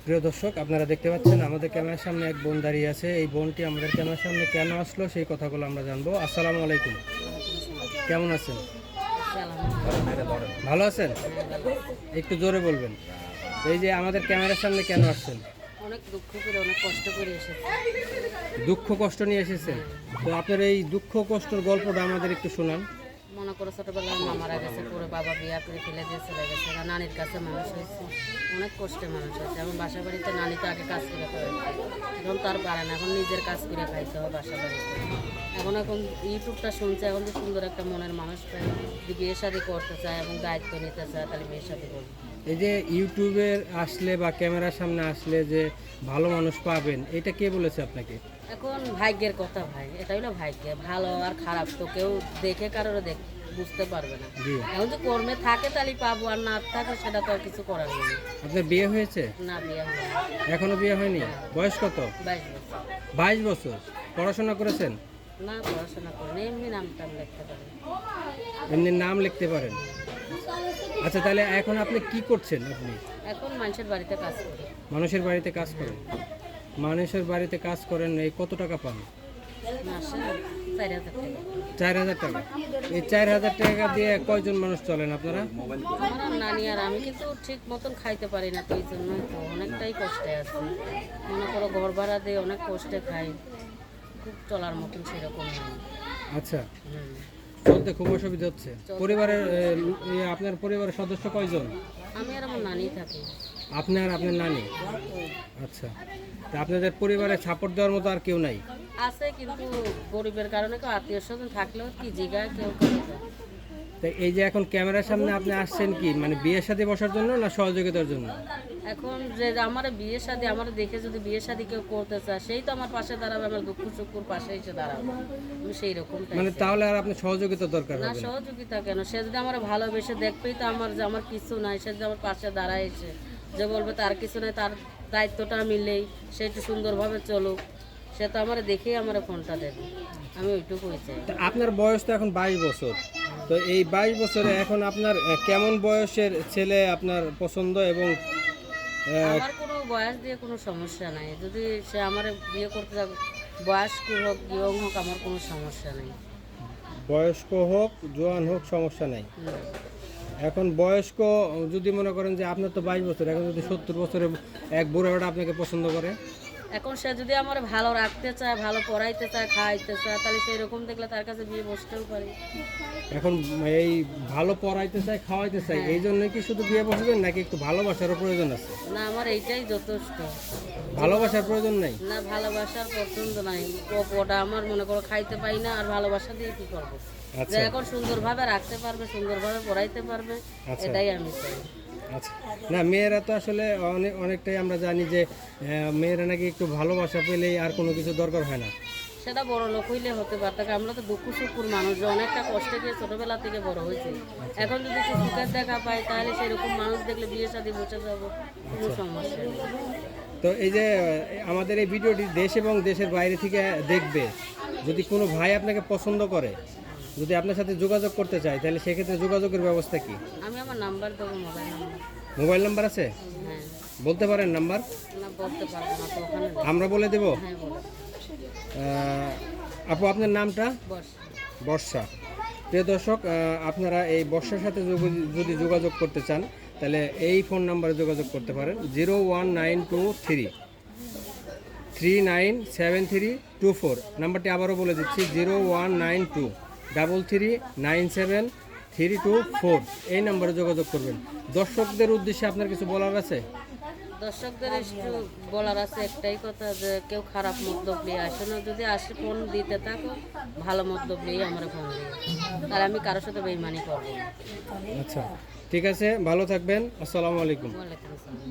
প্রিয় দর্শক, আপনারা দেখতে পাচ্ছেন আমাদের ক্যামেরার সামনে এক বোন দাঁড়িয়ে আছে। এই বোনটি আমাদের ক্যামেরার সামনে কেন আসলো সেই কথাগুলো আমরা জানবো। আসসালামু আলাইকুম, কেমন আছেন? ভালো আছেন? একটু জোরে বলবেন। এই যে আমাদের ক্যামেরার সামনে কেন আসছেন? অনেক দুঃখ করে অনেক কষ্ট করে এসেছি। দুঃখ কষ্ট নিয়ে এসেছেন। তো আপনার এই দুঃখ কষ্টের গল্পটা আমাদের একটু শোনান। মনে করো ছোটবেলায় মা মারা গেছে, পরে বাবা বিয়া করে ফেলে দিয়ে চলে গেছে, আর নানির কাছে মানুষ হয়েছে, অনেক কষ্টে মানুষ হয়েছে। এখন বাসা বাড়িতে নানি তো আগে কাজ করে খাওয়াই, এখন তার পারে না, এখন নিজের কাজ করে খাইতে হয় বাসা বাড়িতে। এখন ইউটিউবটা শুনছে, এখন যে সুন্দর একটা মনের মানুষ পায়, যদি বিয়ে শাদি করতে চায় এবং দায়িত্ব নিতে চায় তাহলে বিয়ে শাদি করবে। এই যে ইউটিউবে আসলে বা ক্যামেরার সামনে আসলে যে ভালো মানুষ পাবেন, এটা কে বলেছে আপনাকে? এখন ভাগ্যের কথা ভাই, এটা হলো ভাগ্য। ভালো আর খারাপ তো কেউ দেখে কারোর বুঝতে পারবে না। জি। এখন যে কর্মে থাকে তাহলে পাবো, আর না থাকে সেটা তো আর কিছু করার নেই। আপনার বিয়ে হয়েছে? না, বিয়ে হয়নি। এখনো বিয়ে হয়নি? বয়স কত? 22 বছর। 22 বছর। পড়াশোনা করেছেন? না, পড়াশোনা করিনি, এমনি নাম টাম লিখতে পারি। এমনি নাম লিখতে পারেন? আচ্ছা, তাহলে এখন আপনি কি করছেন? আপনি এখন মানুষের বাড়িতে কাজ করি। মানুষের বাড়িতে কাজ করেন? মানুষের বাড়িতে কাজ করেন, এই কত টাকা পান? মাসে 4,000 টাকা। 4000 টাকা। এই 4000 টাকা দিয়ে কয়জন মানুষ চলেন আপনারা? আমার নানি আর আমি কিন্তু ঠিক মতন খাইতে পারি না, তো এই জন্যই তো অনেকটাই কষ্টে আছি। মনে করো ঘর ভাড়া দিয়ে অনেক কষ্টে খাই, খুব চলার মতন সেরকম নেই। আচ্ছা, হুম। চলতে খুব অসুবিধা হচ্ছে। পরিবারের আপনার পরিবারের সদস্য কয়জন? আমি আর আমার নানি থাকি। আপনি আর আপনার নানি? আচ্ছা, তা আপনাদের পরিবারে সাপোর্ট দেওয়ার মতো আর কেউ নাই? আছে, কিন্তু গরিবের কারণে কেউ আত্মীয় স্বজন থাকলেও কি জিগায় কেউ করে না। তো এই যে এখন ক্যামেরার সামনে আপনি আসছেন কি মানে বিয়ের সাথে বসার জন্য না সহযোগিতার জন্য? এখন যে আমার বিয়ে শাদী আমার দেখে যদি বিয়ে শাদী কেউ করতে চায়, সেই তো আমার পাশে দাঁড়াবে, আমার দুঃখ সুখের পাশে এসে দাঁড়াবে। আমি সেই রকম মানে তাহলে আর আপনার সহযোগিতা দরকার না, হবে না? সহযোগিতা কেন, সে যদি আমার ভালোবেসে দেখবেই তো আমার যে আমার কিছু নাই, সে যদি আমার পাশে দাঁড়ায় এসে যে বলবে তার কিছু নাই, তার দায়িত্বটা মিলেই সে একটু সুন্দরভাবে চলুক, সে তো আমার দেখেই আমার ফোনটা দেবে। আমি ওইটুকুই চাই। তা আপনার বয়স তো এখন 22 বছর। তো এই 22 বছরে এখন আপনার কেমন বয়সের ছেলে আপনার পছন্দ? এবং আমার কোনো বয়স দিয়ে কোনো সমস্যা নাই, যদি সে আমার বিয়ে করতে যাবে, বয়স্ক হোক ইয়ং হোক, আমার কোনো সমস্যা নেই। বয়স্ক হোক জোয়ান হোক সমস্যা নাই। এখন বয়স্ক যদি মনে করেন যে আপনার তো 22 বছর, এখন যদি 70 বছরের এক বুড়োটা আপনাকে পছন্দ করে? এখন সে যদি আমার ভালো রাখতে চায়, ভালো পড়াইতে চায়, খাওয়াইতে চায়, তাহলে সেই রকম দেখলে তার কাছে বিয়ে বসতেও পারি। এখন এই ভালো পড়াইতে চাই খাওয়াইতে চাই, এই জন্য কি শুধু বিয়ে বসবেন নাকি একটু ভালোবাসারও প্রয়োজন আছে? না, আমার এইটাই যথেষ্ট। ভালোবাসার প্রয়োজন নাই? না, ভালোবাসার পছন্দ নাই। ওটা আমার মনে করো খাইতে পাই না, আর ভালোবাসা দিয়ে কি করবো? যে আচ্ছা এখন সুন্দরভাবে রাখতে পারবে, সুন্দরভাবে পড়াইতে পারবে, আচ্ছা এটাই আমি চাই। আচ্ছা। না, মেয়েরা তো আসলে অনেকটাই আমরা জানি যে মেয়েরা নাকি একটু ভালোবাসা পেলেই আর কোনো কিছু দরকার হয় না। সেটা বড় লোক হইলে হতে পারত, আমরা তো দুঃখ সুখুর মানুষ, যে অনেকটা কষ্টে গিয়ে ছোটবেলা থেকে বড় হয়েছে। এখন যদি একটু সুখের দেখা পাই, তাহলে সেরকম মানুষ দেখলে বিয়ে শাদী বসে যাবো, কোনো সমস্যা নেই। তো এই যে আমাদের এই ভিডিওটি দেশ এবং দেশের বাইরে থেকে দেখবে, যদি কোনো ভাই আপনাকে পছন্দ করে, যদি আপনার সাথে যোগাযোগ করতে চায়, তাহলে সেক্ষেত্রে যোগাযোগের ব্যবস্থা কি? আমি আমার নাম্বার দেবো, মোবাইল নাম্বার। মোবাইল নাম্বার আছে? হ্যাঁ। বলতে পারেন নাম্বার? না, বলতে পারবো না তো, ওখানে দেবো। আমরা বলে দেব। হ্যাঁ, বলো। আপু, আপনার নামটা? বস। বর্ষা। প্রিয় দর্শক, আপনারা এই বর্ষার সাথে যদি যোগাযোগ করতে চান, তাহলে এই ফোন নাম্বারে যোগাযোগ করতে পারেন। 01923 397324। নাম্বারটি আবারও বলে দিচ্ছি, 01923397324। এই নাম্বারে যোগাযোগ করবেন। দর্শকদের উদ্দেশ্যে আপনার কিছু বলার আছে? দর্শকদের একটু বলার আছে একটাই কথা, যে কেউ খারাপ মতলব নিয়ে আসে না, যদি আসে ফোন দিতে থাকো, ভালো মতলব নিয়ে আমরা ফোন দিই, আর আমি কারোর সাথে বেইমানি করবো না। আচ্ছা, ঠিক আছে, ভালো থাকবেন। আসসালামু আলাইকুম। ওয়ালাইকুম আসসালাম।